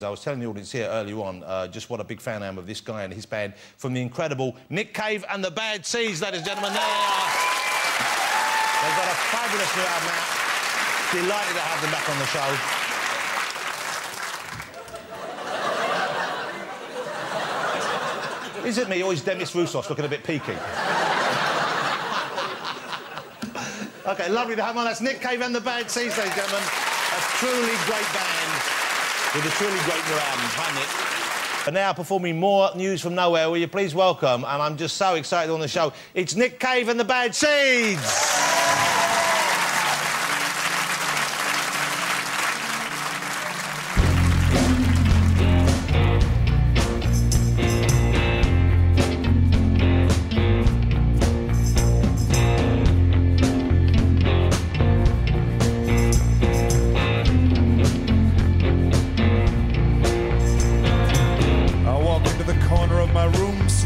I was telling the audience here earlier on just what a big fan I am of this guy and his band from the incredible Nick Cave and the Bad Seeds, ladies and gentlemen. There they are. They've got a fabulous new album out. Delighted to have them back on the show. Is it me or is Demis Roussos looking a bit peaky? OK, lovely to have him on. That's Nick Cave and the Bad Seeds, ladies and gentlemen. A truly great band with a truly great new album. Hi, Nick. And now performing more news from nowhere, will you please welcome, and I'm just so excited on the show, it's Nick Cave and the Bad Seeds!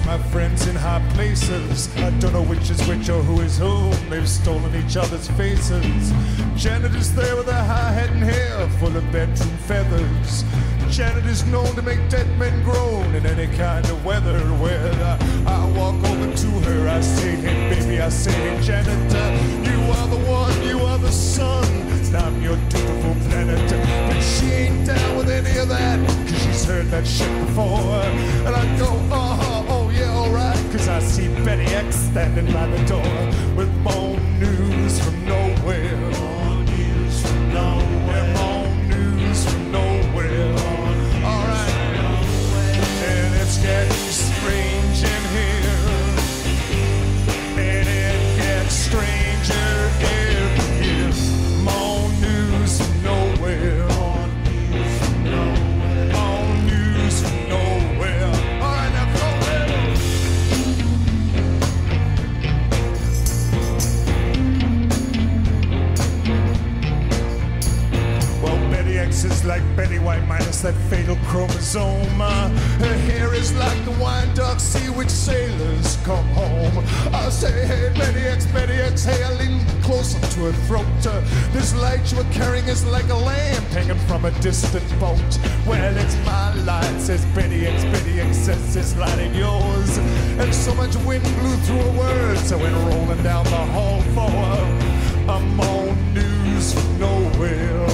My friends in high places, I don't know which is which or who is whom. They've stolen each other's faces. Janet is there with her high hat and hair full of bedroom feathers. Janet is known to make dead men groan in any kind of weather. Well, I walk over to her, I say, hey baby, I say, hey Janet, you are the one, you are the sun, and I'm your dutiful planet. But she ain't down with any of that, cause she's heard that shit before. And I go, oh yeah, alright, cause I see Betty X standing by the door with more news from nowhere. More news from nowhere. More news from nowhere. Alright, and it's getting strange in here. And it gets stranger every year. More news from nowhere. More news from nowhere. More news from nowhere. Alright, now come on. Is like Betty White minus that fatal chromosome. Her hair is like the wine dark sea which sailors come home. I say, hey, Betty X, hey, I lean closer to her throat. This light you are carrying is like a lamp hanging from a distant boat. Well, it's my light, says Betty X says this light ain't yours. And so much wind blew through her words, I went rolling down the hall for her. I'm on news from nowhere.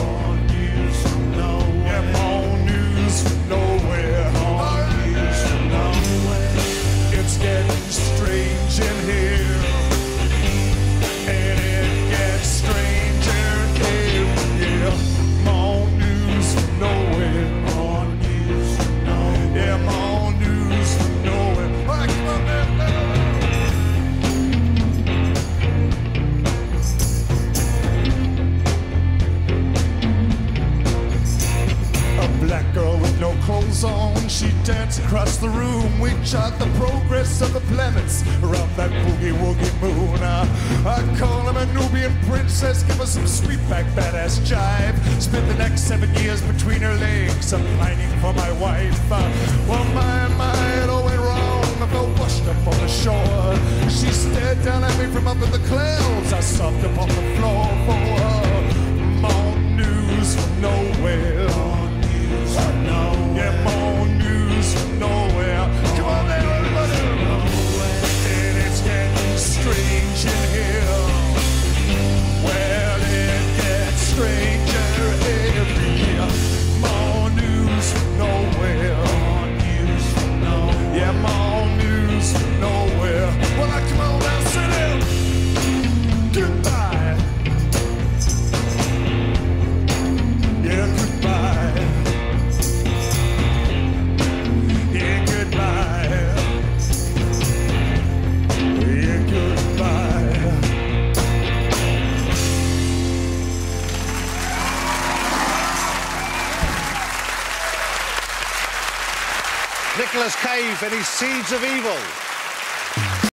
Yeah, more news from nowhere. More news from nowhere. It's getting strange in here, and it gets stranger every year. More news from nowhere. More news from nowhere. Yeah, more news from nowhere. All right, come on, man. Black girl with no clothes on, she danced across the room. We chart the progress of the planets around that boogie-woogie moon. I call him a Nubian princess, give her some sweet back badass jive. Spent the next 7 years between her legs, I'm pining for my wife. Well, my, it all went wrong. I felt washed up on the shore. She stared down at me from up in the clouds. I sobbed up on the floor for her. More news from nowhere. Yeah, more news from nowhere. Come on there, everybody. And it's getting strange in here. Well, it gets stranger every year. More news from nowhere. More news from nowhere. Yeah, more news from nowhere. Well, now come on now, sit down. Goodbye. Yeah, goodbye. Nicholas Cave and his Seeds of Evil.